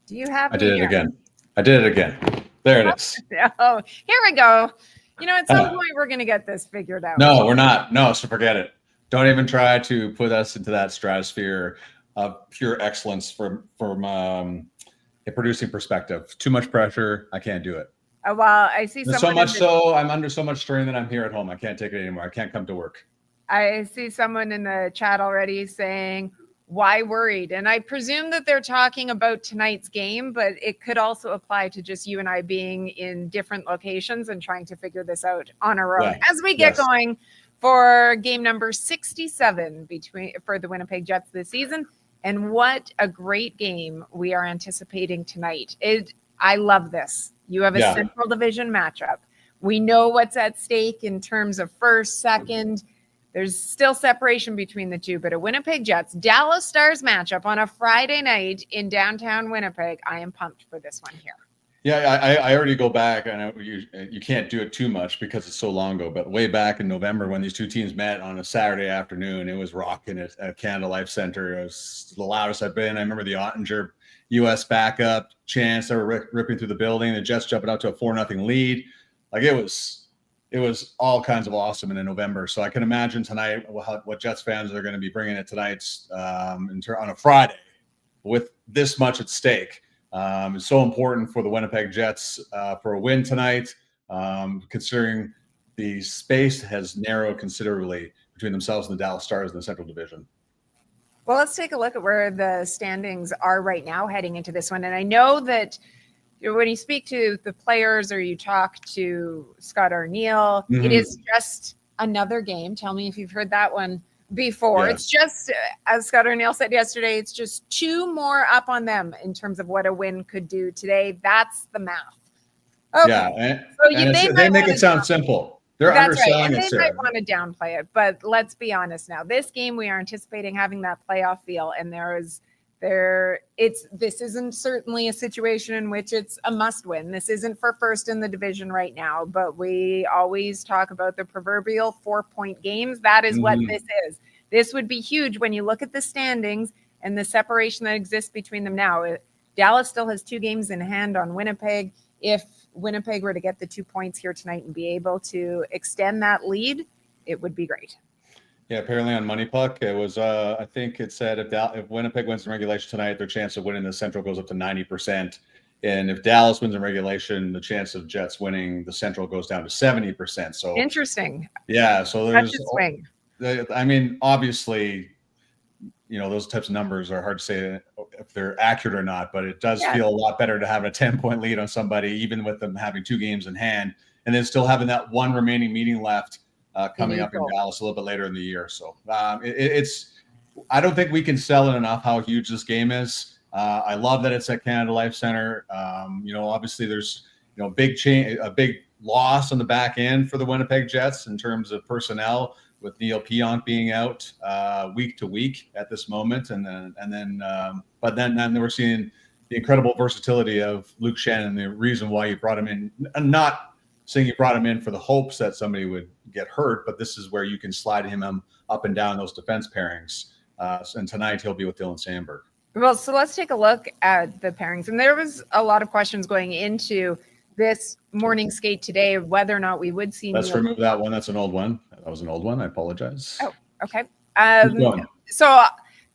Do you have I me did it here? again. I did it again. There it is. Oh, here we go. At some point we're going to get this figured out. No, we're not. No, so forget it. Don't even try to put us into that stratosphere of pure excellence from a producing perspective. Too much pressure. I can't do it. Well, I see so much so I'm under so much strain that I'm here at home. I can't take it anymore. I can't come to work. I see someone in the chat already saying, why worried? And I presume that they're talking about tonight's game, but it could also apply to just you and I being in different locations and trying to figure this out on our own as we get going for game number 67 for the Winnipeg Jets this season. And what a great game we are anticipating tonight. I love this. You have a Central Division matchup. We know what's at stake in terms of first, second. There's still separation between the two, but a Winnipeg Jets Dallas Stars matchup on a Friday night in downtown Winnipeg. I am pumped for this one here. Yeah, I already go back, and you can't do it too much because it's so long ago, but way back in November when these two teams met on a Saturday afternoon, it was rocking at Canada Life Center. It was the loudest I've been. I remember the Ottinger U.S. backup chants that were ripping through the building, the Jets jumping out to a 4-0 lead. Like it was all kinds of awesome in November. So I can imagine tonight what Jets fans are going to be bringing it tonight on a Friday with this much at stake. It's so important for the Winnipeg Jets for a win tonight, considering the space has narrowed considerably between themselves and the Dallas Stars in the Central Division. Well, let's take a look at where the standings are right now heading into this one. And I know that when you speak to the players or you talk to Scott Arniel, it is just another game. Tell me if you've heard that one before. Yeah. It's just, as Scott Arniel said yesterday, it's just 2 more up on them in terms of what a win could do today. That's the math. Okay. Yeah, they make it sound simple. They're underselling it, They might want to downplay it, but let's be honest now. This game, we are anticipating having that playoff feel, and this isn't certainly a situation in which it's a must win. This isn't for first in the division right now, but we always talk about the proverbial 4-point games. That is what this is. This would be huge when you look at the standings and the separation that exists between them now. Dallas still has 2 games in hand on Winnipeg. If Winnipeg were to get the 2 points here tonight and be able to extend that lead, it would be great. Yeah, apparently on Money Puck, it was, I think it said if Winnipeg wins in regulation tonight, their chance of winning the Central goes up to 90%. And if Dallas wins in regulation, the chance of Jets winning the Central goes down to 70%. So interesting. Yeah, so there's a swing. I mean, obviously, those types of numbers are hard to say if they're accurate or not, but it does feel a lot better to have a 10-point lead on somebody, even with them having 2 games in hand, and then still having that one remaining meeting left coming up in Dallas a little bit later in the year. So I don't think we can sell it enough how huge this game is. I love that it's at Canada Life Center. Obviously there's a big loss on the back end for the Winnipeg Jets in terms of personnel, with Neil Pionk being out week to week at this moment, but then we're seeing the incredible versatility of Luke Schenn and the reason why you brought him in. I'm not saying you brought him in for the hopes that somebody would get hurt, but this is where you can slide him up and down those defense pairings. And tonight he'll be with Dylan Sandberg. Well, so let's take a look at the pairings. And there was a lot of questions going into this morning skate today of whether or not we would see. Let's remove that one. That's an old one. That was an old one. I apologize. Oh, okay. So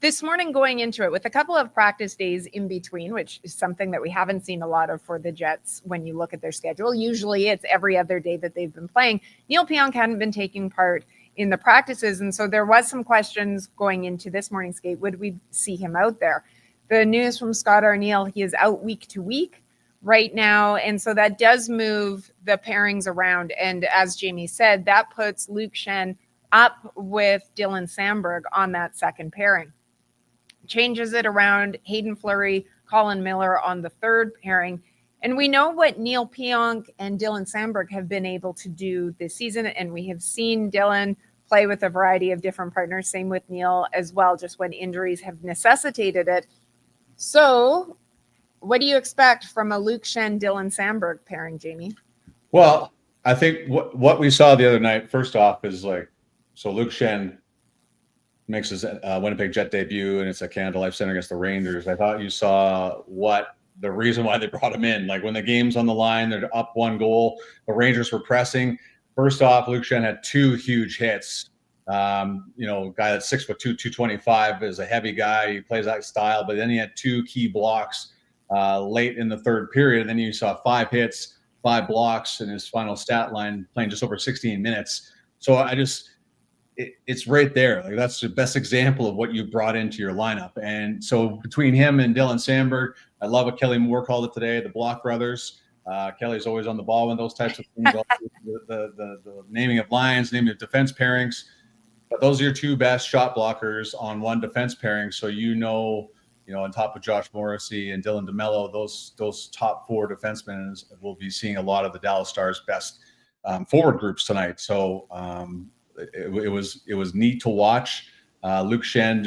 this morning going into it with a couple of practice days in between, which is something that we haven't seen a lot of for the Jets when you look at their schedule. Usually it's every other day that they've been playing. Neil Pionk hadn't been taking part in the practices. And so there was some questions going into this morning's skate. Would we see him out there? The news from Scott Arniel, he is out week to week right now. And so that does move the pairings around. And as Jamie said, that puts Luke Schenn up with Dylan Sandberg on that second pairing. Changes it around Hayden Fleury, Colin Miller on the third pairing. And we know what Neil Pionk and Dylan Sandberg have been able to do this season. And we have seen Dylan play with a variety of different partners. Same with Neil as well, just when injuries have necessitated it. So what do you expect from a Luke Schenn, Dylan Sandberg pairing, Jamie? Well, I think what we saw the other night, first off, is so Luke Schenn makes his Winnipeg Jet debut, and it's at Canada Life Center against the Rangers. I thought you saw what the reason why they brought him in. Like when the game's on the line, they're up 1 goal. The Rangers were pressing. First off, Luke Schenn had 2 huge hits. Guy that's 6'2", 225 is a heavy guy. He plays that style, but then he had 2 key blocks late in the third period. And then you saw 5 hits, 5 blocks in his final stat line, playing just over 16 minutes. So it's right there. Like that's the best example of what you brought into your lineup. And so between him and Dylan Sandberg, I love what Kelly Moore called it today, the Block Brothers. Kelly's always on the ball when those types of things, the naming of lines, naming of defense pairings. But those are your 2 best shot blockers on one defense pairing. So on top of Josh Morrissey and Dylan DeMello, those top 4 defensemen will be seeing a lot of the Dallas Stars' best forward groups tonight. So it was neat to watch. Luke Schenn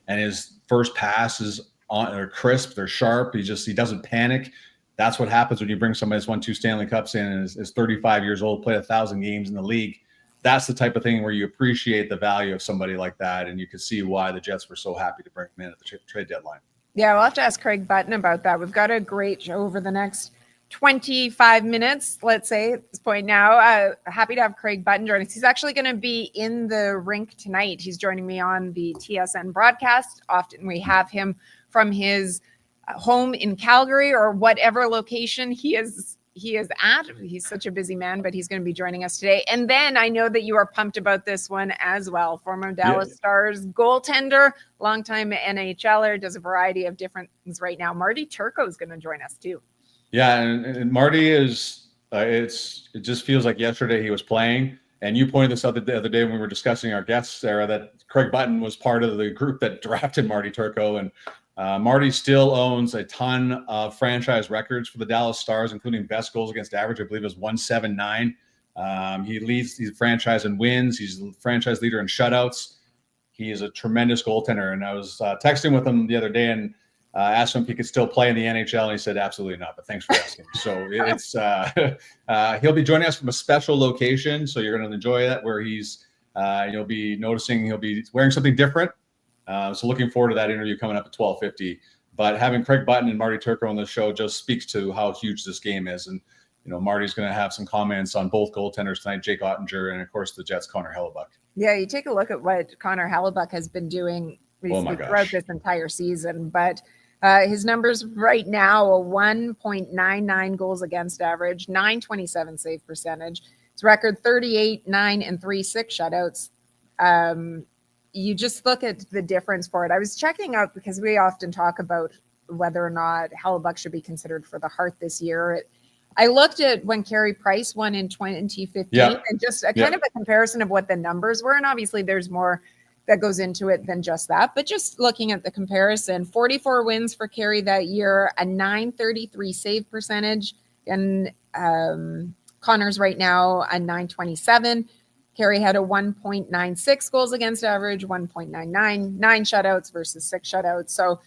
and his first passes are crisp, they're sharp. He doesn't panic. That's what happens when you bring somebody that's won 2 Stanley Cups in and is 35 years old, played 1,000 games in the league. That's the type of thing where you appreciate the value of somebody like that, and you can see why the Jets were so happy to bring him in at the trade deadline. Yeah, we'll have to ask Craig Button about that. We've got a great show over the next 25 minutes, let's say, at this point now. Happy to have Craig Button join us. He's actually going to be in the rink tonight. He's joining me on the TSN broadcast. Often we have him from his home in Calgary or whatever location he is at. He's such a busy man, but he's going to be joining us today. And then I know that you are pumped about this one as well. Former Dallas Stars goaltender, longtime NHLer, does a variety of different things right now. Marty Turco is going to join us too. Yeah, and Marty is. It just feels like yesterday he was playing. And you pointed this out the other day when we were discussing our guests, Sarah, that Craig Button was part of the group that drafted Marty Turco. And Marty still owns a ton of franchise records for the Dallas Stars, including best goals against average. I believe it was 179. He leads the franchise in wins. He's the franchise leader in shutouts. He is a tremendous goaltender. And I was texting with him the other day and asked him if he could still play in the NHL, and he said absolutely not. But thanks for asking. So he'll be joining us from a special location. So you're going to enjoy that, where you'll be noticing he'll be wearing something different. So looking forward to that interview coming up at 12:50. But having Craig Button and Marty Turko on the show just speaks to how huge this game is. And, Marty's going to have some comments on both goaltenders tonight, Jake Ottinger, and of course the Jets' Connor Hellebuyck. Yeah, you take a look at what Connor Hellebuyck has been doing throughout this entire season. But his numbers right now, a 1.99 goals against average, 927 save percentage. His record 38, 9, and 3, 6 shutouts. You just look at the difference for it. I was checking out because we often talk about whether or not Hellebuyck should be considered for the Hart this year. I looked at when Carey Price won in 2015 and just a kind of a comparison of what the numbers were. And obviously there's more that goes into it than just that. But just looking at the comparison, 44 wins for Carey that year, a 933 save percentage. And Connor's right now a 927. Carey had a 1.96 goals against average, 1.99, 9 shutouts versus 6 shutouts. So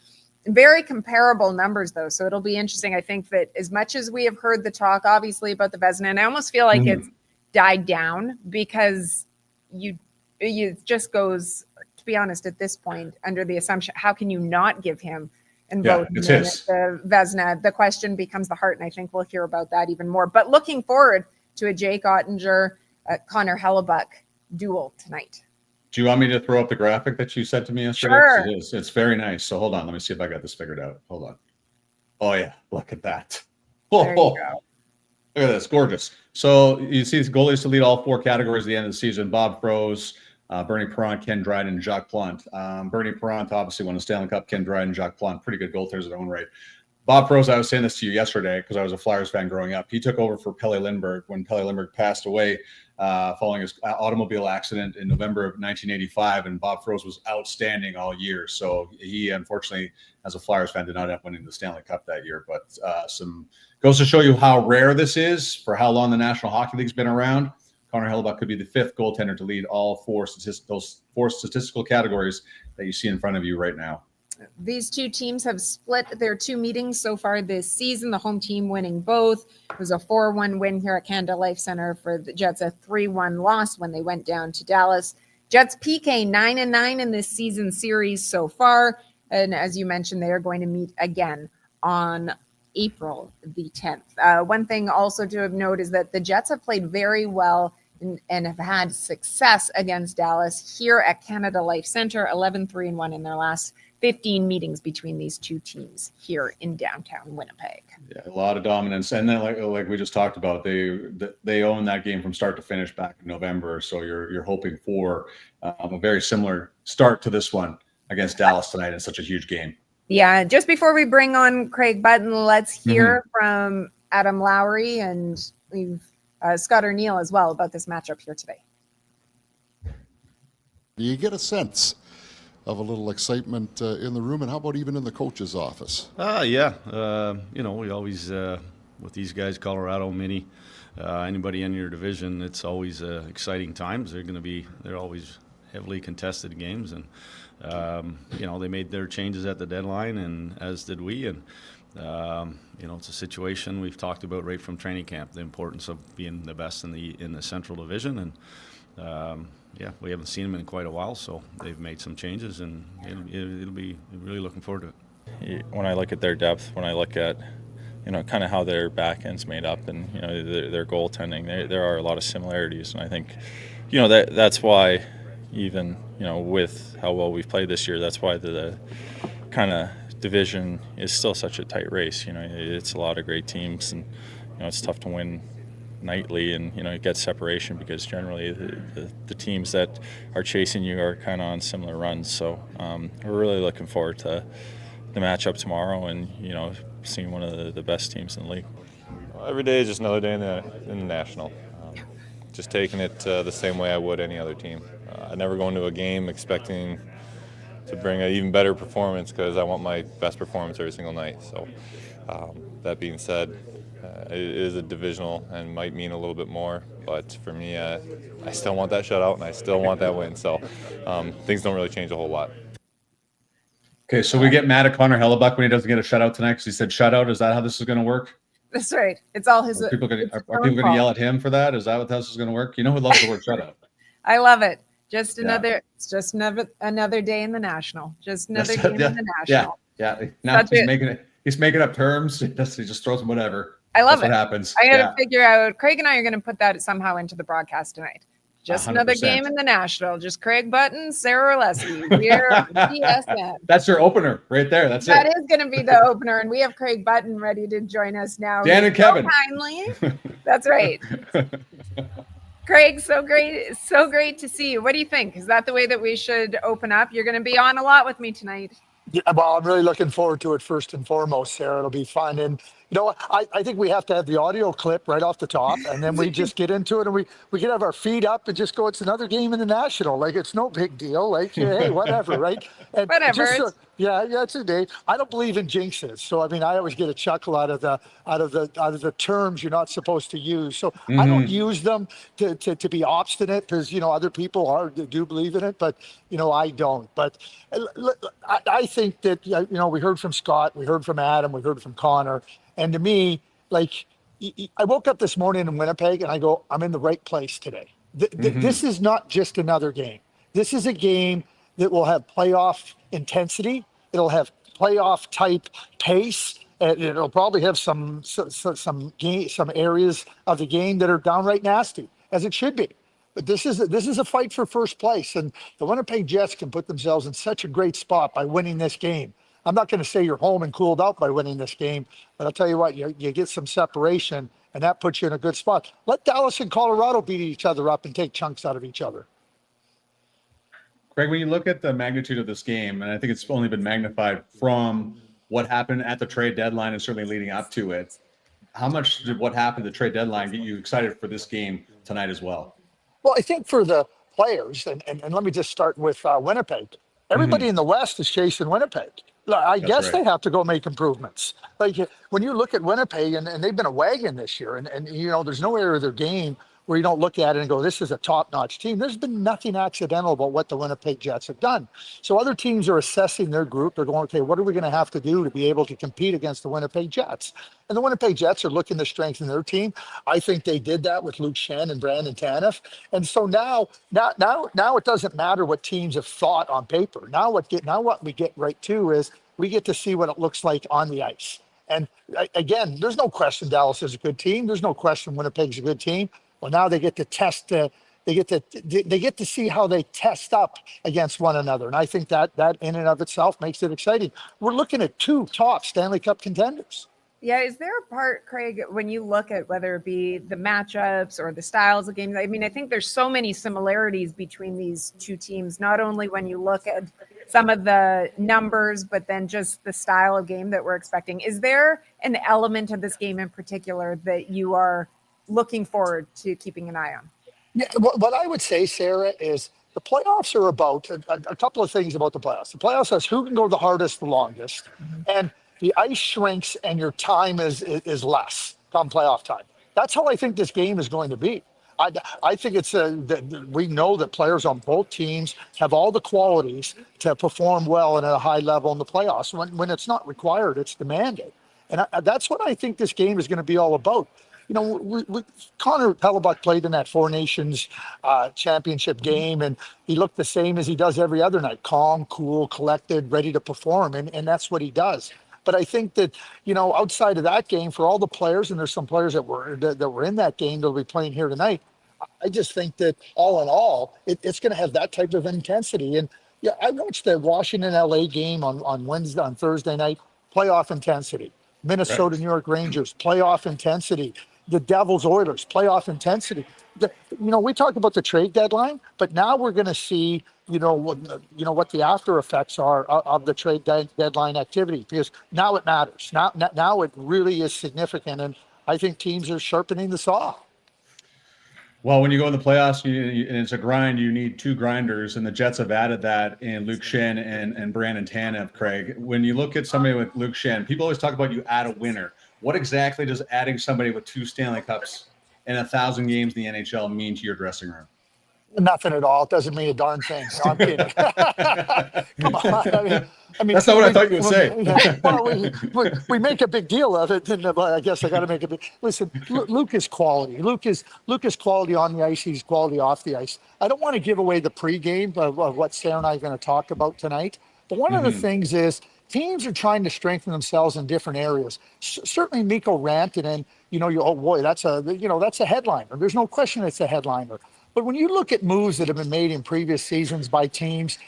very comparable numbers, though. So it'll be interesting. I think that as much as we have heard the talk, obviously, about the Vezina, and I almost feel like it's died down because it just goes, to be honest, at this point, under the assumption, how can you not give him and vote him in at the Vezina? The question becomes the Hart, and I think we'll hear about that even more. But looking forward to a Jake Ottinger, Connor Hellebuyck duel tonight. Do you want me to throw up the graphic that you sent to me yesterday? Sure. It's very nice. So hold on. Let me see if I got this figured out. Hold on. Oh, yeah. Look at that. There you go. Look at this. Gorgeous. So you see goalies to lead all 4 categories at the end of the season. Bob Froese, Bernie Perron, Ken Dryden, and Jacques Plante. Bernie Perron obviously won the Stanley Cup. Ken Dryden, Jacques Plante, pretty good goaltenders in their own right. Bob Froese, I was saying this to you yesterday because I was a Flyers fan growing up. He took over for Pelle Lindbergh when Pelle Lindbergh passed away following his automobile accident in November of 1985, and Bob Froese was outstanding all year. So he, unfortunately, as a Flyers fan, did not end up winning the Stanley Cup that year. But goes to show you how rare this is for how long the National Hockey League's been around. Connor Hellebuyck could be the 5th goaltender to lead all 4 statistical categories that you see in front of you right now. These two teams have split their 2 meetings so far this season, the home team winning both. It was a 4-1 win here at Canada Life Center for the Jets, a 3-1 loss when they went down to Dallas. Jets PK 9-9 in this season series so far. And as you mentioned, they are going to meet again on April the 10th. One thing also to note is that the Jets have played very well and have had success against Dallas here at Canada Life Center, 11-3-1 in their last 15 meetings between these two teams here in downtown Winnipeg. Yeah, a lot of dominance, and then like we just talked about, they own that game from start to finish back in November. So you're hoping for a very similar start to this one against Dallas tonight in such a huge game. Yeah, just before we bring on Craig Button, let's hear from Adam Lowry and we've Scott O'Neill as well about this matchup here today. You get a sense of a little excitement in the room, and how about even in the coach's office? Yeah. We always, with these guys, Colorado, Mini, anybody in your division, it's always exciting times. They're always heavily contested games, and they made their changes at the deadline, and as did we, and it's a situation we've talked about right from training camp, the importance of being the best in the Central Division, and we haven't seen them in quite a while, so they've made some changes, and it'll be really looking forward to it. When I look at their depth, when I look at kind of how their back end's made up, and their goaltending, there are a lot of similarities, and I think that's why even with how well we've played this year, that's why the kind of division is still such a tight race. It's a lot of great teams, and it's tough to win nightly, and it gets separation because generally the teams that are chasing you are kind of on similar runs. So we're really looking forward to the matchup tomorrow, and seeing one of the best teams in the league. Every day is just another day in the National. Just taking it the same way I would any other team. I never go into a game expecting to bring an even better performance because I want my best performance every single night. So that being said, it is a divisional and might mean a little bit more, but for me, I still want that shutout and I still want that win. So things don't really change a whole lot. Okay, so we get mad at Connor Hellebuck when he doesn't get a shutout tonight because he said shutout. Is that how this is going to work? That's right. It's all his. Are people going to yell at him for that? Is that what this is going to work? Who loves the word shutout? I love it. It's just another day in the National. Just another game in the National. Yeah. Now he's making up terms. He just throws them whatever. I love it. What happens. I got to figure out. Craig and I are going to put that somehow into the broadcast tonight. Just 100%. Another game in the National. Just Craig Button, Sarah Orlesky. We're on TSN. That's your opener right there. That is going to be the opener, and we have Craig Button ready to join us now. Dan and Kevin. Kindly. That's right. Craig, so great to see you. What do you think? Is that the way that we should open up? You're going to be on a lot with me tonight. Yeah, well, I'm really looking forward to it first and foremost, Sarah. It'll be fun. And I think we have to have the audio clip right off the top, and then we just get into it, and we can have our feet up and just go, it's another game in the National. Like, it's no big deal. Like, hey, whatever, right? And whatever. It's a day. I don't believe in jinxes. So, I always get a chuckle out of the terms you're not supposed to use. So I don't use them to be obstinate because, other people do believe in it, but, I don't. But I think that, we heard from Scott, we heard from Adam, we heard from Connor. And to me, like, I woke up this morning in Winnipeg and I go, I'm in the right place today. This is not just another game. This is a game that will have playoff intensity. It'll have playoff type pace. And it'll probably have some areas of the game that are downright nasty, as it should be. But this is a fight for first place. And the Winnipeg Jets can put themselves in such a great spot by winning this game. I'm not going to say you're home and cooled out by winning this game, but I'll tell you what, you get some separation, and that puts you in a good spot. Let Dallas and Colorado beat each other up and take chunks out of each other. Greg, when you look at the magnitude of this game, and I think it's only been magnified from what happened at the trade deadline and certainly leading up to it, how much did what happened at the trade deadline get you excited for this game tonight as well? Well, I think for the players, and let me just start with Winnipeg. Everybody in the West is chasing Winnipeg. I guess they have to go make improvements. Like, when you look at Winnipeg, and they've been a wagon this year, and there's no area of their game where you don't look at it and go, this is a top-notch team. There's been nothing accidental about what the Winnipeg Jets have done. So other teams are assessing their group. They're going, okay, what are we going to have to do to be able to compete against the Winnipeg Jets? And the Winnipeg Jets are looking to strengthen their team. I think they did that with Luke Schenn and Brandon Tanev. And so now it doesn't matter what teams have thought on paper. Now what we get right to is we get to see what it looks like on the ice. And again, there's no question Dallas is a good team. There's no question Winnipeg's a good team. Well, now they get to test. They get to see how they test up against one another, and I think that in and of itself makes it exciting. We're looking at 2 top Stanley Cup contenders. Yeah, is there a part, Craig, when you look at whether it be the matchups or the styles of games? I mean, I think there's so many similarities between these 2 teams, not only when you look at some of the numbers, but then just the style of game that we're expecting. Is there an element of this game in particular that you are looking forward to keeping an eye on? Yeah, what I would say, Sarah, is the playoffs are about a couple of things about the playoffs. The playoffs is who can go the hardest, the longest, and the ice shrinks and your time is less come playoff time. That's how I think this game is going to be. I think it's that we know that players on both teams have all the qualities to perform well and at a high level in the playoffs. When it's not required, it's demanded, and that's what I think this game is going to be all about. You know, Connor Hellebuck played in that Four Nations championship game, and he looked the same as he does every other night: calm, cool, collected, ready to perform, and that's what he does. But I think that, you know, outside of that game, for all the players, and there's some players that were in that game that'll be playing here tonight, I just think that all in all, it's going to have that type of intensity. And yeah, I watched the Washington LA game on Thursday night, playoff intensity. Minnesota, New York Rangers, playoff intensity. The Devils Oilers, playoff intensity. We talked about the trade deadline, but now we're going to see, what the after effects are of the trade deadline activity, because now it matters. Now it really is significant, and I think teams are sharpening the saw. Well, when you go in the playoffs and it's a grind, you need 2 grinders, and the Jets have added that in Luke Schenn and Brandon Tanev, Craig. When you look at somebody with Luke Schenn, people always talk about you add a winner. What exactly does adding somebody with 2 Stanley Cups and 1,000 games in the NHL mean to your dressing room? Nothing at all. It doesn't mean a darn thing. No, I'm kidding. Come on. I mean, that's not what I thought you would say. Well, we make a big deal of it, and I guess I got to make a big. Listen, Luke is quality. Luke is quality on the ice. He's quality off the ice. I don't want to give away the pregame of what Sarah and I are going to talk about tonight. But one of the things is teams are trying to strengthen themselves in different areas. Certainly, Mikko Rantanen. Oh boy, that's a headliner. There's no question it's a headliner. But when you look at moves that have been made in previous seasons by teams,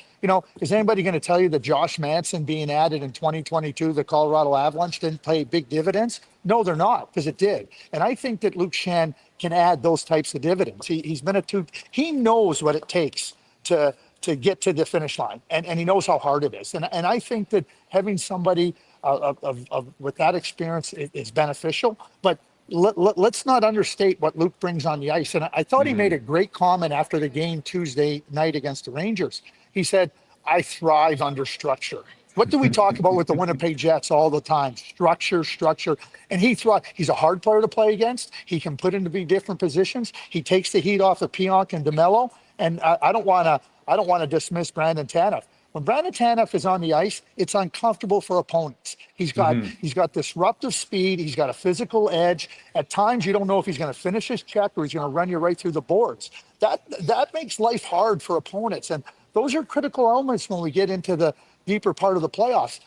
is anybody going to tell you that Josh Manson being added in 2022, the Colorado Avalanche, didn't pay big dividends? No, they're not, because it did. And I think that Luke Schenn can add those types of dividends. He's been he knows what it takes to get to the finish line, and he knows how hard it is. And I think that having somebody with that experience is beneficial, but let's not understate what Luke brings on the ice. And I thought he made a great comment after the game Tuesday night against the Rangers. He said, "I thrive under structure." What do we talk about with the Winnipeg Jets all the time? Structure. And he's a hard player to play against. He can put into different positions. He takes the heat off of Pionk and DeMello. And I don't want to dismiss Brandon Tanev. When Brandon Tanev is on the ice, it's uncomfortable for opponents. He's got disruptive speed. He's got a physical edge. At times, you don't know if he's going to finish his check or he's going to run you right through the boards. That makes life hard for opponents, and those are critical elements when we get into the deeper part of the playoffs.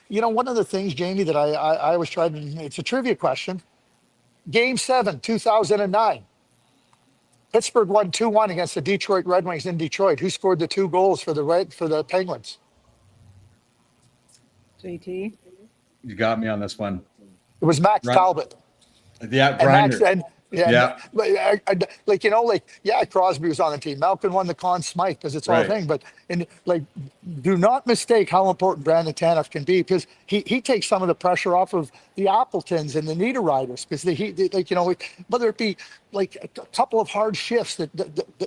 One of the things, Jamie, that I was trying to, it's a trivia question. Game 7, 2009. Pittsburgh won 2-1 against the Detroit Red Wings in Detroit. Who scored the 2 goals for the Penguins? JT. You got me on this one. It was Max Talbot. Yeah, grinder. Crosby was on the team. Malkin won the Conn Smythe because it's all thing. But do not mistake how important Brandon Tanev can be, because he takes some of the pressure off of the Appletons and the Niederreiters, because whether it be like a couple of hard shifts that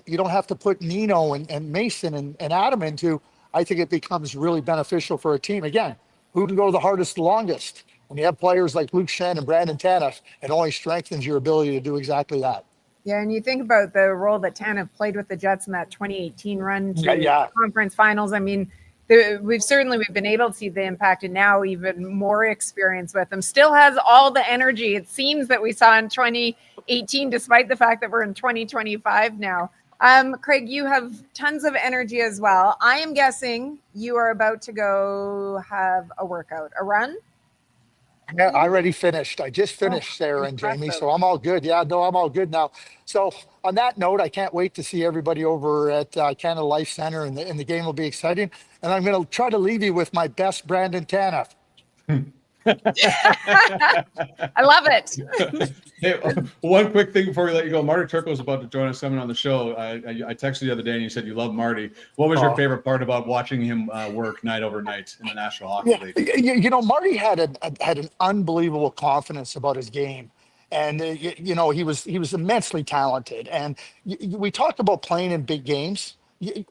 you don't have to put Nino and Mason and Adam into. I think it becomes really beneficial for a team. Again, who can go the hardest, the longest? When you have players like Luke Schenn and Brandon Tanev, it only strengthens your ability to do exactly that. Yeah, and you think about the role that Tanev played with the Jets in that 2018 run to conference finals. I mean, we've been able to see the impact, and now even more experience with him. Still has all the energy, it seems, that we saw in 2018, despite the fact that we're in 2025 now. Craig, you have tons of energy as well. I am guessing you are about to go have a workout, a run? Yeah, I already finished. I just finished Sarah and Jamie, impressive. so I'm all good. Yeah, no, I'm all good now. So on that note, I can't wait to see everybody over at Canada Life Center, and the game will be exciting. And I'm going to try to leave you with my best Brandon Tanev. I love it. Hey, one quick thing before we let you go. Marty Turco is about to join us coming on the show. I texted you the other day and you said you love Marty. What was your favorite part about watching him work night over night in the National Hockey League? You know, Marty had an unbelievable confidence about his game. And you know, he was immensely talented. And we talked about playing in big games.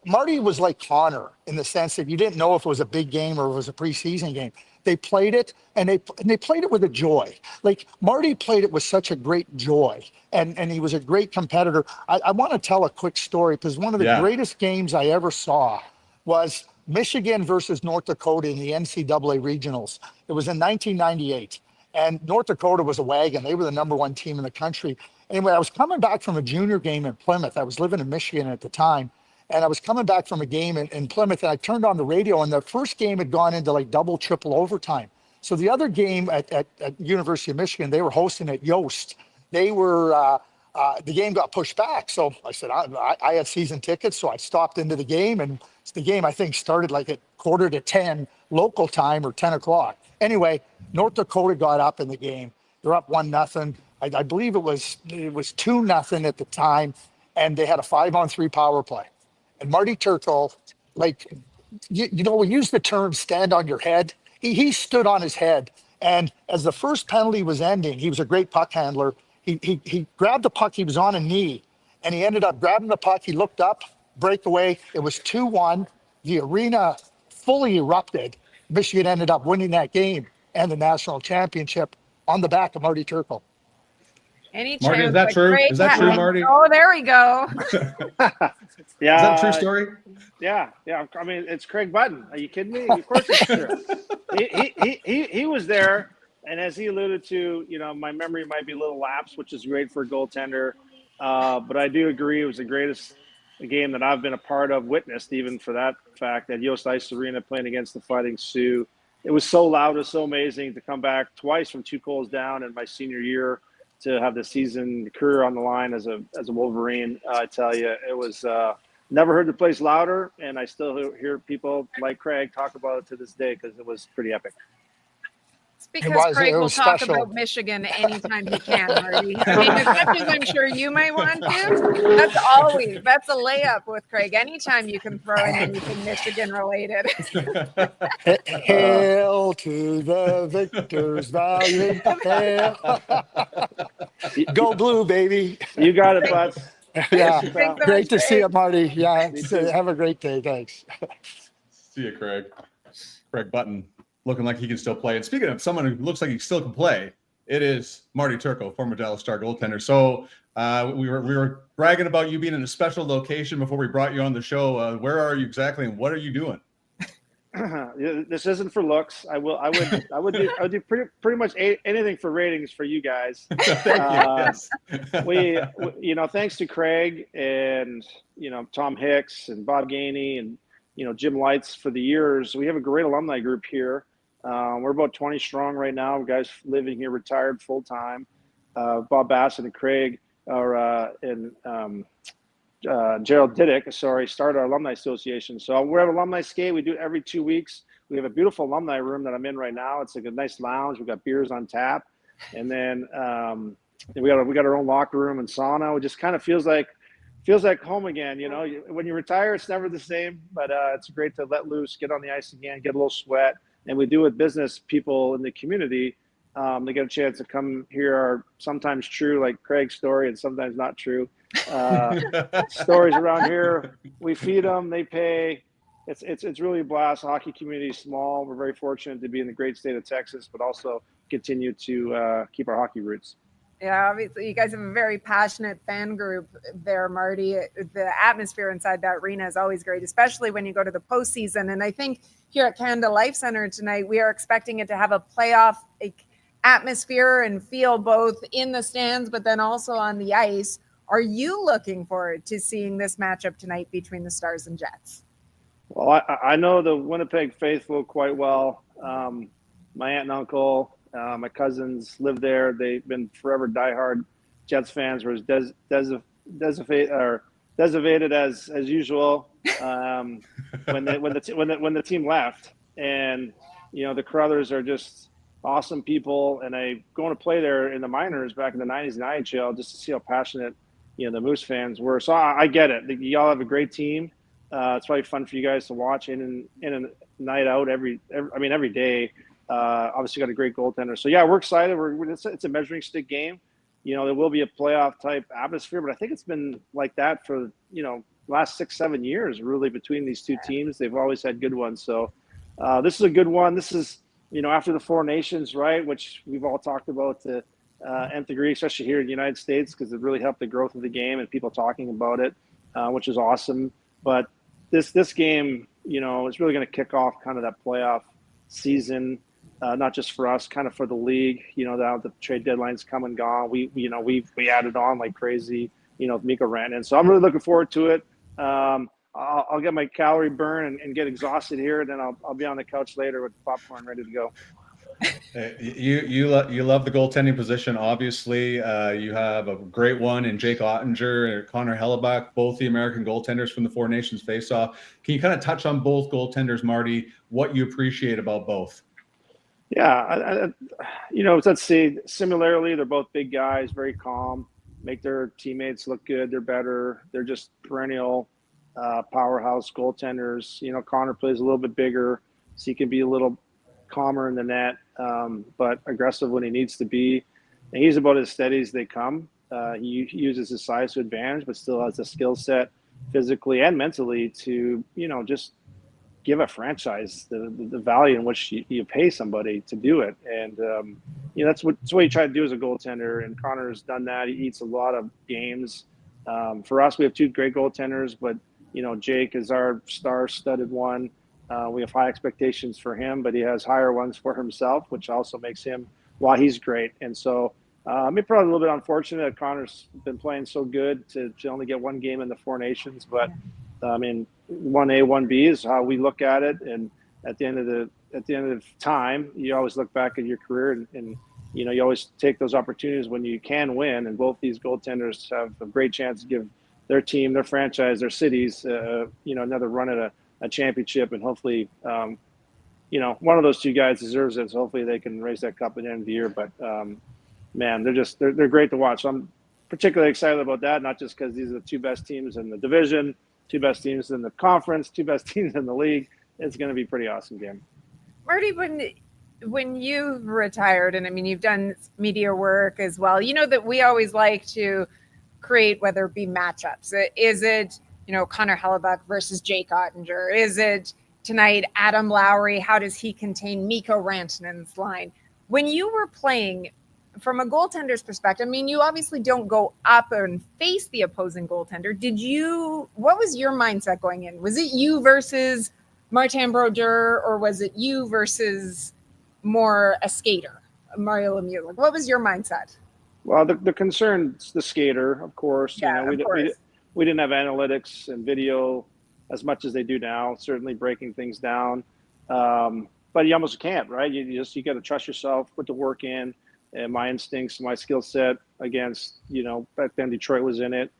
Marty was like Connor in the sense that you didn't know if it was a big game or it was a preseason game. They played it, and they played it with a joy. Like Marty played it with such a great joy, and he was a great competitor. I want to tell a quick story because one of the greatest games I ever saw was Michigan versus North Dakota in the NCAA regionals. It was in 1998, and North Dakota was a wagon. They were the #1 team in the country. Anyway, I was coming back from a junior game in Plymouth. I was living in Michigan at the time. And I was coming back from a game in Plymouth, and I turned on the radio, and the first game had gone into like double, triple overtime. So the other game at University of Michigan, they were hosting at Yost. They were the game got pushed back. So I said I had season tickets, so I stopped into the game, and the game I think started like at 9:45 local time or 10 o'clock. Anyway, North Dakota got up in the game. They're up 1-0. I believe it was 2-0 at the time, and they had a 5-on-3 power play. And Marty Turko, like, you know, we use the term stand on your head. He stood on his head. And as the first penalty was ending, he was a great puck handler. He grabbed the puck. He was on a knee, and he ended up grabbing the puck. He looked up, breakaway. It was 2-1. The arena fully erupted. Michigan ended up winning that game and the national championship on the back of Marty Turko. Marty, is that true? Is that true, Marty? Oh, there we go. Yeah. Is that a true story? Yeah. I mean, it's Craig Button. Are you kidding me? Of course it's true. He was there, and as he alluded to, you know, my memory might be a little lapsed, which is great for a goaltender. But I do agree it was the greatest game that I've been a part of, witnessed even for that fact, at Yost Ice Arena playing against the Fighting Sioux. It was so loud, it was so amazing to come back twice from 2 goals down in my senior year, to have the season career on the line as a Wolverine. I tell you, it was never heard the place louder, and I still hear people like Craig talk about it to this day because it was pretty epic. It's because Craig will talk about Michigan anytime he can, Marty. I mean, as much as I'm sure you might want to, that's a layup with Craig. Anytime you can throw in anything Michigan related. Hail to the victors, valiant hail. Go blue, baby. You got it, Butts. Yeah, great to see you, Marty. Yeah, have a great day. Thanks. See you, Craig. Craig Button, looking like he can still play. And speaking of someone who looks like he still can play, it is Marty Turko, former Dallas Star goaltender. So we were bragging about you being in a special location before we brought you on the show. Where are you exactly, and what are you doing? This isn't for looks. I would do pretty much anything for ratings for you guys. We you know, thanks to Craig and, you know, Tom Hicks and Bob Gainey and, you know, Jim Lights for the years, we have a great alumni group here. We're about 20 strong right now. Guys living here, retired full time. Bob Bassett and Craig Gerald Diddick, started our alumni association. So we have alumni skate. We do it every 2 weeks. We have a beautiful alumni room that I'm in right now. It's like a nice lounge. We've got beers on tap, and then we got our own locker room and sauna. It just kind of feels like home again. You know, when you retire, it's never the same. But it's great to let loose, get on the ice again, get a little sweat, and we do with business people in the community. They get a chance to come hear our sometimes true, like Craig's story, and sometimes not true stories around here. We feed them, they pay. It's really a blast. The hockey community is small. We're very fortunate to be in the great state of Texas, but also continue to keep our hockey roots. Yeah, obviously you guys have a very passionate fan group there, Marty. The atmosphere inside that arena is always great, especially when you go to the postseason. And I think here at Canada Life Center tonight, we are expecting it to have a playoff atmosphere and feel both in the stands, but then also on the ice. Are you looking forward to seeing this matchup tonight between the Stars and Jets? Well, I know the Winnipeg faithful quite well. My aunt and uncle, My cousins live there. They've been forever diehard Jets fans, whereas designated as usual when the team left. And the Crothers are just awesome people, and I going to play there in the minors back in the 90s in IHL just to see how passionate the Moose fans were. So I get it. Y'all have a great team. It's probably fun for you guys to watch in and night out every day. Obviously got a great goaltender. So yeah, we're excited. It's a measuring stick game. There will be a playoff type atmosphere, but I think it's been like that for last 6-7 years really between these two teams. They've always had good ones. So this is a good one. This is after the Four Nations, right, which we've all talked about to nth degree, especially here in the United States, because it really helped the growth of the game and people talking about it, which is awesome. But this game, is really going to kick off kind of that playoff season, not just for us, kind of for the league. The trade deadline's come and gone. We added on like crazy, Mikko Rantanen. So I'm really looking forward to it. I'll get my calorie burn and get exhausted here, and then I'll be on the couch later with popcorn ready to go. You love the goaltending position. Obviously, you have a great one in Jake Ottinger and Connor Hellebuck, both the American goaltenders from the Four Nations face-off. Can you kind of touch on both goaltenders, Marty? What you appreciate about both? Yeah, let's see. Similarly, they're both big guys, very calm, make their teammates look good. They're better. They're just perennial powerhouse goaltenders. Connor plays a little bit bigger, so he can be a little calmer in the net, but aggressive when he needs to be. And he's about as steady as they come. He uses his size to advantage, but still has a skill set physically and mentally to, just give a franchise the value in which you pay somebody to do it. And, that's what you try to do as a goaltender. And Connor's done that. He eats a lot of games. For us, we have two great goaltenders, but, Jake is our star-studded one. We have high expectations for him, but he has higher ones for himself, which also makes him, he's great. And so probably a little bit unfortunate that Connor's been playing so good to only get one game in the Four Nations. But, 1A, 1B is how we look at it. And at the end of the time, you always look back at your career and you always take those opportunities when you can win. And both these goaltenders have a great chance to give their team, their franchise, their cities, another run at a championship, and hopefully, one of those two guys deserves it. So hopefully they can raise that cup at the end of the year. But man, they're great to watch. So I'm particularly excited about that, not just because these are the two best teams in the division, two best teams in the conference, two best teams in the league. It's going to be a pretty awesome game. Marty, when you've retired, and you've done media work as well, that we always like to create, whether it be matchups. Is it Connor Hellebuck versus Jake Ottinger? Is it tonight Adam Lowry? How does he contain Mikko Rantanen's line? When you were playing, from a goaltender's perspective, you obviously don't go up and face the opposing goaltender. What was your mindset going in? Was it you versus Martin Brodeur, or was it you versus more a skater, Mario Lemieux? What was your mindset? Well, the concern's the skater, of course. Yeah, of course. We didn't have analytics and video as much as they do now, certainly breaking things down. But you almost can't, right? You got to trust yourself, put the work in, and my instincts, my skill set against, back then Detroit was in it.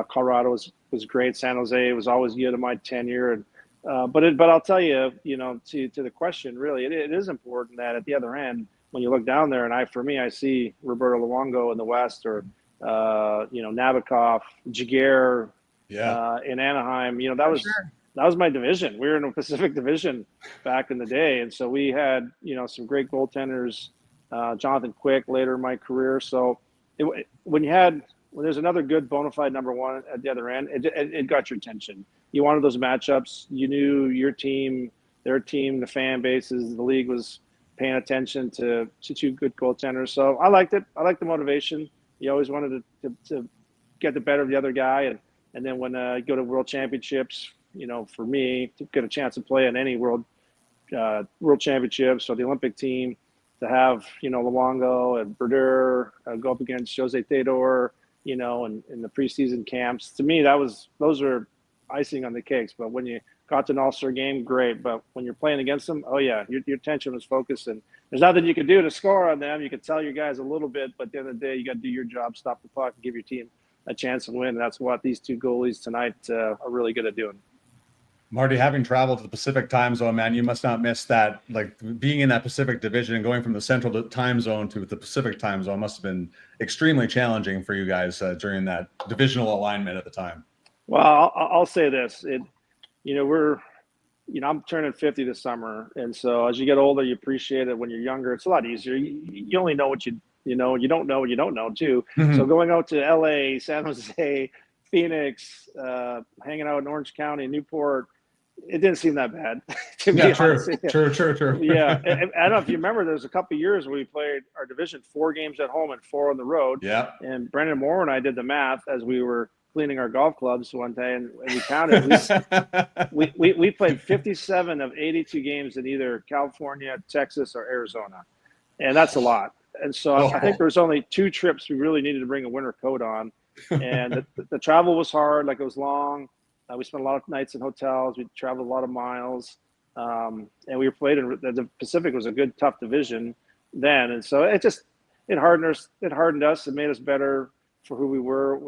Colorado was great. San Jose was always good in my tenure. But I'll tell you, to the question, really, it is important that at the other end, when you look down there, and I see Roberto Luongo in the West, or Nabokov, Jaguar, in Anaheim. That was my division. We were in the Pacific Division back in the day, and so we had some great goaltenders. Jonathan Quick later in my career. So when there's another good bona fide number one at the other end, it got your attention. You wanted those matchups. You knew your team, their team, the fan bases, the league was paying attention to two good goaltenders. So I liked it. I liked the motivation. You always wanted to get the better of the other guy. And then when you go to world championships, for me to get a chance to play in any world championships or the Olympic team, to have, Luongo and Brodeur go up against Jose Theodore, in the preseason camps, to me, those are icing on the cakes. But when you got to an All-Star game, great. But when you're playing against them, oh yeah, your attention was focused, and there's nothing you could do to score on them. You could tell your guys a little bit, but at the end of the day, you got to do your job, stop the puck, and give your team a chance to win. And that's what these two goalies tonight are really good at doing. Marty, having traveled to the Pacific time zone, man, you must not miss that. Like being in that Pacific division and going from the Central time zone to the Pacific time zone must have been extremely challenging for you guys during that divisional alignment at the time. Well, I'll say this. I'm turning 50 this summer. And so as you get older, you appreciate it. When you're younger, it's a lot easier. You only know what you know, you don't know what you don't know too. Mm-hmm. So going out to LA, San Jose, Phoenix, hanging out in Orange County, Newport, it didn't seem that bad to me. True. Yeah. And I don't know if you remember, there's a couple of years where we played our division 4 games at home and 4 on the road. Yeah. And Brendan Moore and I did the math as we were cleaning our golf clubs one day, and we counted. We played 57 of 82 games in either California, Texas, or Arizona. And that's a lot. And so I think there was only 2 trips we really needed to bring a winter coat on. And the travel was hard, like it was long. We spent a lot of nights in hotels. We traveled a lot of miles. And we played in the Pacific was a good, tough division then. And so it hardened us. It made us better for who we were.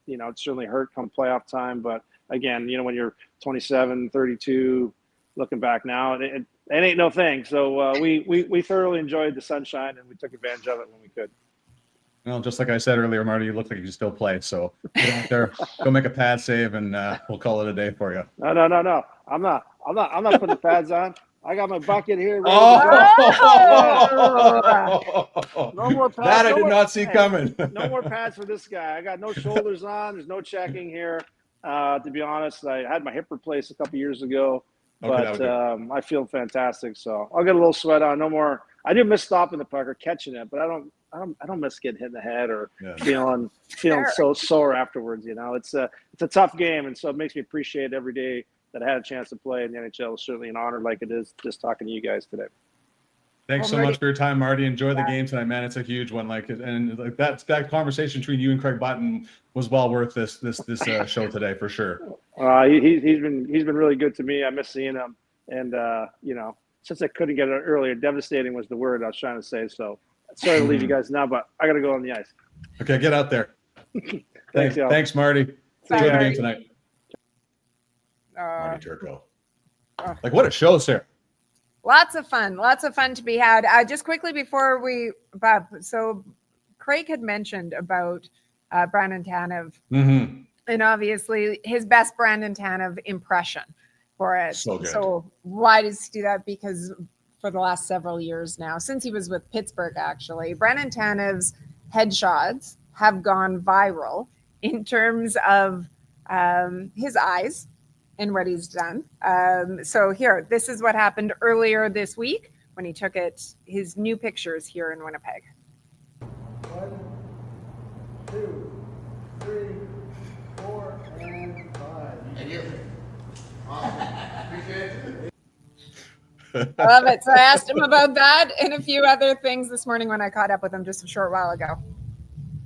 It certainly hurt come playoff time. But again, when you're 27, 32, looking back now, it ain't no thing. So we thoroughly enjoyed the sunshine, and we took advantage of it when we could. Well, just like I said earlier, Marty, you look like you can still play. So get out there, go make a pad save, and we'll call it a day for you. No. I'm not putting the pads on. I got my bucket here. No more pads. That I did not see coming. No more pads for this guy. I got no shoulders on. There's no checking here. To be honest, I had my hip replaced a couple years ago, but I feel fantastic. So I'll get a little sweat on. No more. I do miss stopping the puck or catching it, but I don't miss getting hit in the head or feeling so sore afterwards. It's a tough game, and so it makes me appreciate every day that I had a chance to play in the NHL. It's certainly an honor, like it is just talking to you guys today. Thanks so much for your time, Marty. Enjoy the game tonight, man. It's a huge one. That conversation between you and Craig Button was well worth this show today for sure. He's been really good to me. I miss seeing him, and since I couldn't get it earlier, devastating was the word I was trying to say. So sorry to leave you guys now, but I got to go on the ice. Okay, get out there. Thanks, Marty. Enjoy the game tonight. Marty Turko. What a show, Sarah. Lots of fun to be had. Just quickly before so Craig had mentioned about Brandon Tanev, and obviously his best Brandon Tanev impression for it. So good. So why does he do that? Because for the last several years now, since he was with Pittsburgh, actually, Brandon Tanev's headshots have gone viral in terms of his eyes and what he's done. So here, this is what happened earlier this week when he took his new pictures here in Winnipeg. 1, 2, 3, 4, and 5. Thank you. Appreciate it. I love it. So I asked him about that and a few other things this morning when I caught up with him just a short while ago.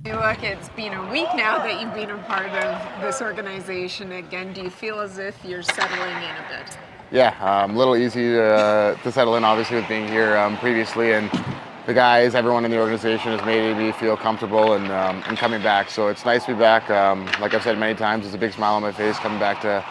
Look, it's been a week now that you've been a part of this organization again. Do you feel as if you're settling in a bit? Yeah, a little easy to settle in, obviously, with being here previously, and the guys, everyone in the organization has made me feel comfortable and coming back. So it's nice to be back. Like I've said many times, it's a big smile on my face coming back to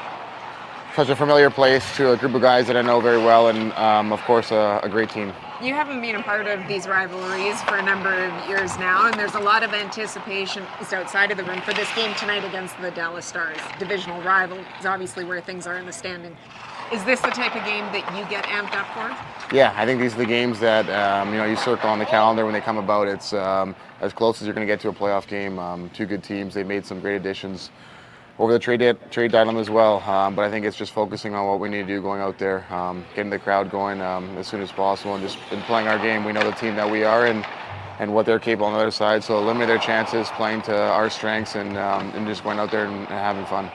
such a familiar place, to a group of guys that I know very well, and of course a great team. You haven't been a part of these rivalries for a number of years now, and there's a lot of anticipation outside of the room for this game tonight against the Dallas Stars. Divisional rival is obviously where things are in the standing. Is this the type of game that you get amped up for? Yeah, I think these are the games that you circle on the calendar when they come about. It's as close as you're going to get to a playoff game. 2 good teams. They've made some great additions over the trade deadline as well, but I think it's just focusing on what we need to do going out there, getting the crowd going as soon as possible, and just playing our game. We know the team that we are and what they're capable on the other side, so eliminate their chances, playing to our strengths, and just going out there and having fun.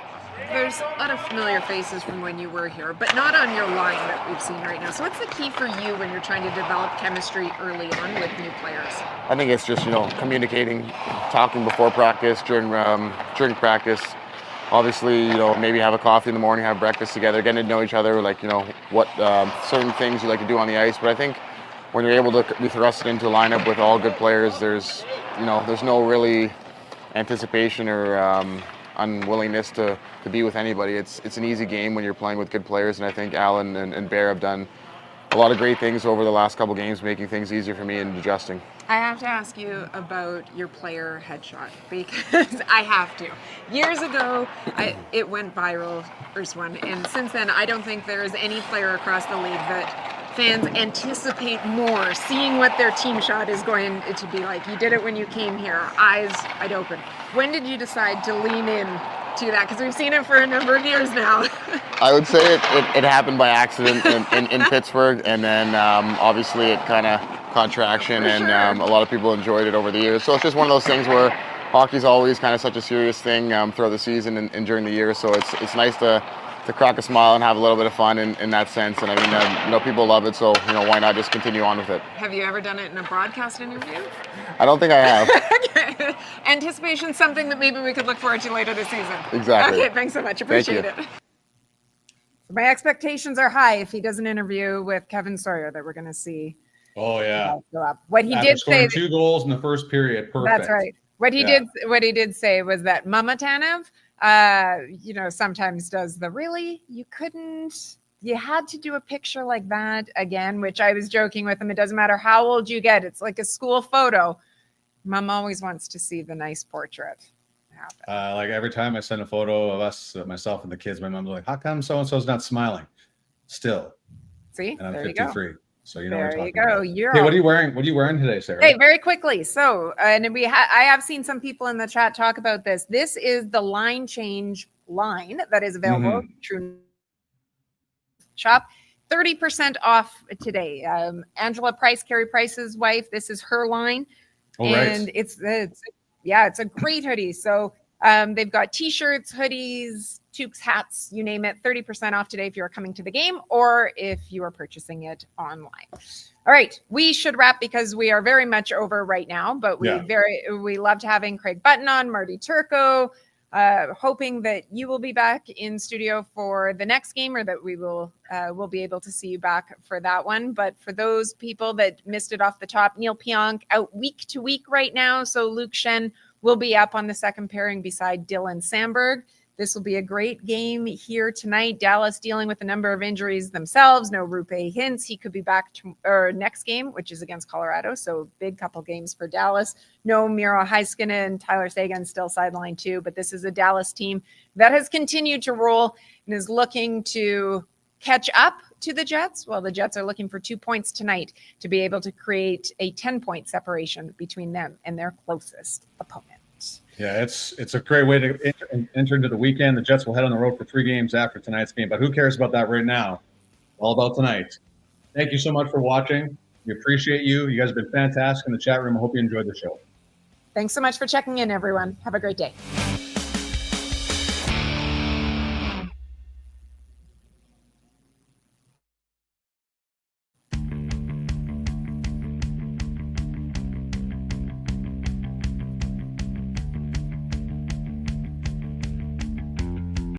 There's a lot of familiar faces from when you were here, but not on your line that we've seen right now. So what's the key for you when you're trying to develop chemistry early on with new players? I think it's just communicating, talking before practice, during practice, obviously, maybe have a coffee in the morning, have breakfast together, getting to know each other, like, what certain things you like to do on the ice. But I think when you're able to be thrusted into a lineup with all good players, there's no really anticipation or unwillingness to be with anybody. It's an easy game when you're playing with good players, and I think Alan and Bear have done a lot of great things over the last couple games, making things easier for me in adjusting. I have to ask you about your player headshot because I have to. Years ago, it went viral, first one, and since then, I don't think there is any player across the league that fans anticipate more, seeing what their team shot is going to be like. You did it when you came here, eyes wide open. When did you decide to lean in to that? Because we've seen it for a number of years now. I would say it happened by accident in Pittsburgh, and then obviously it kind of caught traction, and a lot of people enjoyed it over the years. So it's just one of those things where hockey's always kind of such a serious thing throughout the season and during the year. So it's nice to crack a smile and have a little bit of fun in that sense. And I mean, people love it, so why not just continue on with it? Have you ever done it in a broadcast interview? I don't think I have. Okay. Anticipation, something that maybe we could look forward to later this season. Exactly. Okay, thanks so much. Appreciate it. My expectations are high if he does an interview with Kevin Sawyer that we're going to see. Oh yeah. Go up. What he After did scoring say. 2 goals in the first period. Perfect. That's right. What he did say was that Mama Tanev, sometimes does the really, you had to do a picture like that again, which I was joking with him. It doesn't matter how old you get. It's like a school photo. Mom always wants to see the nice portrait happen. Like every time I send a photo of us, myself and the kids, my mom's like, how come so-and-so's not smiling still? See, and I'm there 53. You go. So you know what I'm there you talking go. about. You're Hey, what are you wearing? What are you wearing today, Sarah? Hey, very quickly. So, and I have seen some people in the chat talk about this. This is the line change line that is available. True Shop, 30% off today. Angela Price, Carey Price's wife. This is her line, and it's a great hoodie. So they've got t-shirts, hoodies, toques, hats, you name it. 30% off today if you're coming to the game or if you are purchasing it online. All right, we should wrap because we are very much over right now. But we loved having Craig Button on, Marty Turko. Hoping that you will be back in studio for the next game, or that we'll be able to see you back for that one. But for those people that missed it off the top, Neil Pionk out week to week right now. So Luke Shen will be up on the second pairing beside Dylan Sandberg. This will be a great game here tonight. Dallas dealing with a number of injuries themselves. No Rupe Hintz. He could be back next game, which is against Colorado. So big couple games for Dallas. No Miro Heiskanen. Tyler Seguin still sidelined too. But this is a Dallas team that has continued to roll and is looking to catch up to the Jets. Well, the Jets are looking for 2 points tonight to be able to create a 10-point separation between them and their closest opponent. Yeah, it's a great way to enter into the weekend. The Jets will head on the road for 3 games after tonight's game, but who cares about that right now? All about tonight. Thank you so much for watching. We appreciate you. You guys have been fantastic in the chat room. I hope you enjoyed the show. Thanks so much for checking in, everyone. Have a great day.